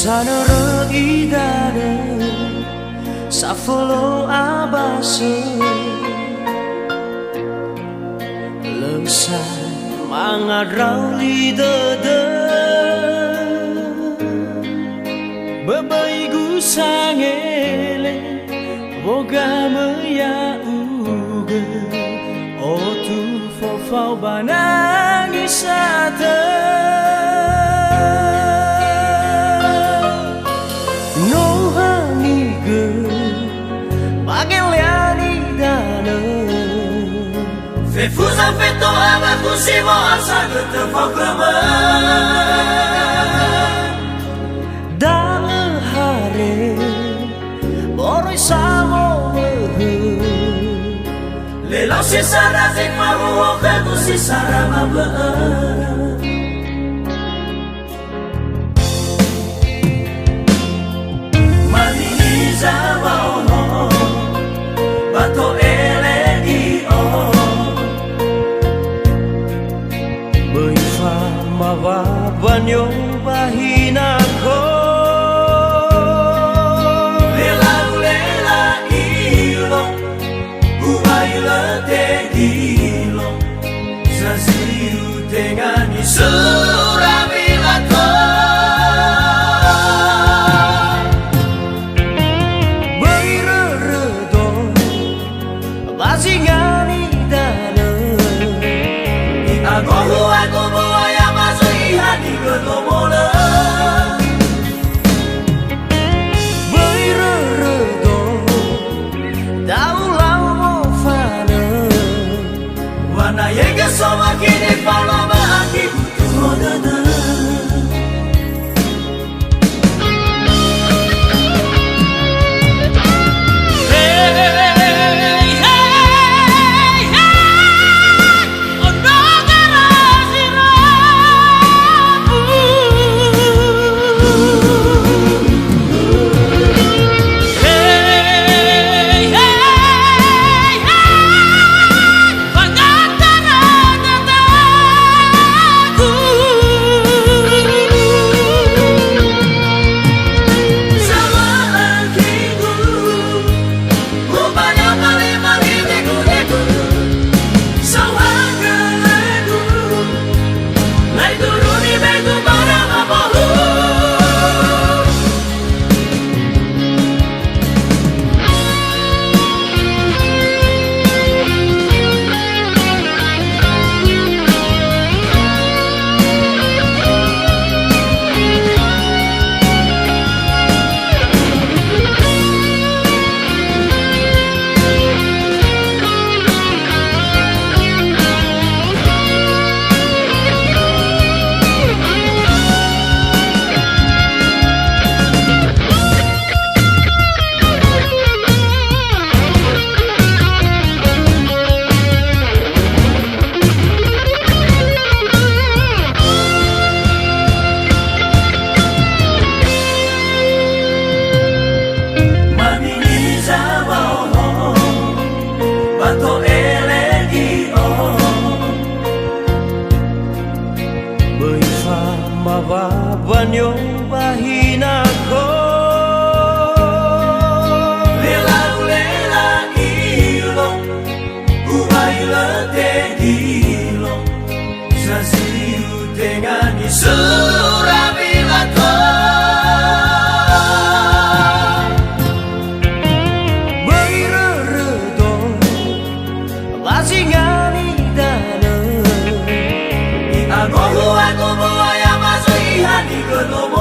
Sanara idare safolo abase Lesa mangadrau lidede Babaigu sangele Boga maya uge Otu fofau banangi sate No hangi Bageliani dana Fefuza feto ama kusimo asa gete foklama Da hare Boroi samo Lelau si sara zik mahu Ketu si sara mabla Maliniza waono Bato elegi on Beifa mawa banyo bahinako Surabilato Beireredo Bazingani dana Agohu aku buaya masuk ihani ketomole Beireredo Daulau mo fana Wana yenge soma kini paloma aki butuh modana Mawa banyo bahinako Lela ilo Ubaila te gilo Sasiu tengani Surabilato Beireredo Bazingani dana Agohu aku buaya masuk ihani ketomole